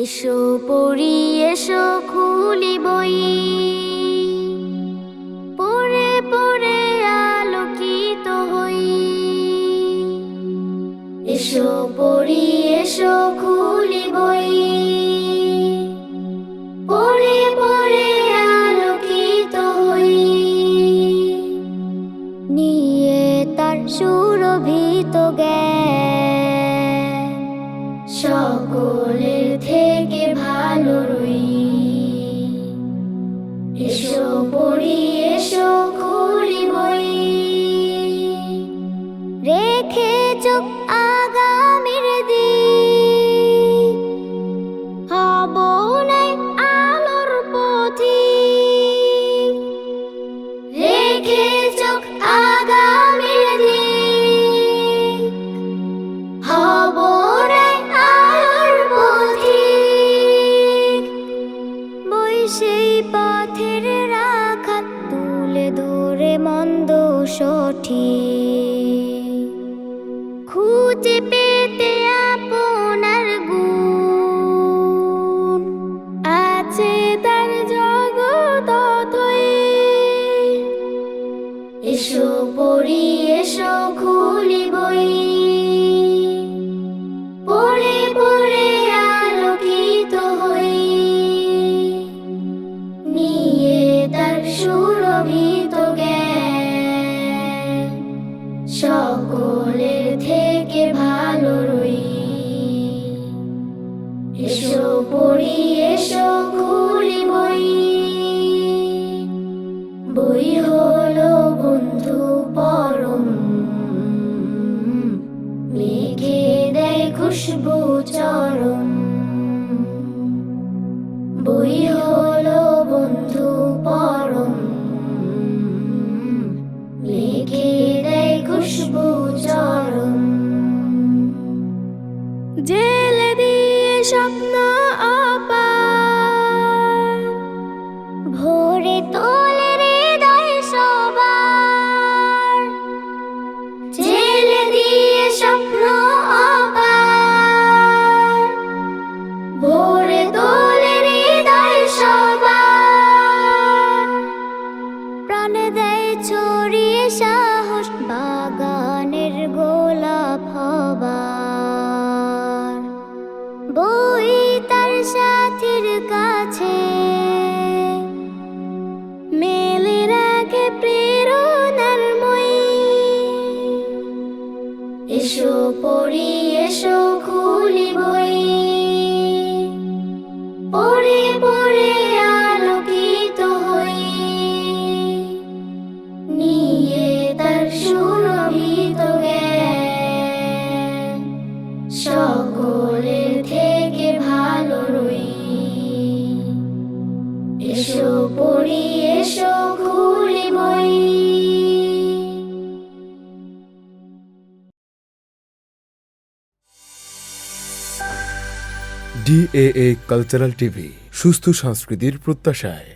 এসো পড়ি, এসো খুলি বই, পড়ে পড়ে আলোকিত হই। এসো পড়ি, এসো খুলি বই, পড়ে পড়ে আলোকিত হই। নিয়ে তার সুরভিত জ্ঞান, সকলের থেকে ভালো রই। এসো পড়ি, এসো খুলি বই, রেখে চোখ আগামীর দিক, হব নাই আলোর পথিক। রেখে চোখ আগামীর দিক, হব নাই আলোর পথিক। বই সেই পথের রাখা, তুলে ধরে মন্দ সঠিক, খুঁজে পেতে আপনার গুণ, আছে তার জগৎ অথই। এসো পড়ি, এসো খুলি বই, পড়ে পড়ে আলোকিত হই। নিয়ে তার সুরভিত জ্ঞান, সকলের থেকে ভালো রই। এসো পড়ি, এসো খুলি বই, বই হলো বন্ধু পরম, মেঘে দেয় খুশবু চরম। বই হলো বন্ধু পরম, মেঘে দেয় খুশবু চরম। জেলে দিয়ে স্বপ্ন অপার, ভোরে তোলে হৃদয় সবার। জেলে দিয়ে স্বপ্ন অপার, ভোরে তোলে হৃদয় সবার। প্রাণে দেয় ছড়িয়ে সাহস, বাগানের গোলাপ হবার। বই তার সাথীর কাছে মেলে রাখে প্রেরণার মই। এসো পড়ি, এসো খুলি বই, পড়ে পড়ে আলোকিত হই। নিয়ে তার সুরভিত জ্ঞান, সকলের থেকে ভালো রই। এসো পড়ি, এসো খুলি বই। DAA কালচারাল টিভি, সুস্থ সংস্কৃতির প্রত্যাশায়।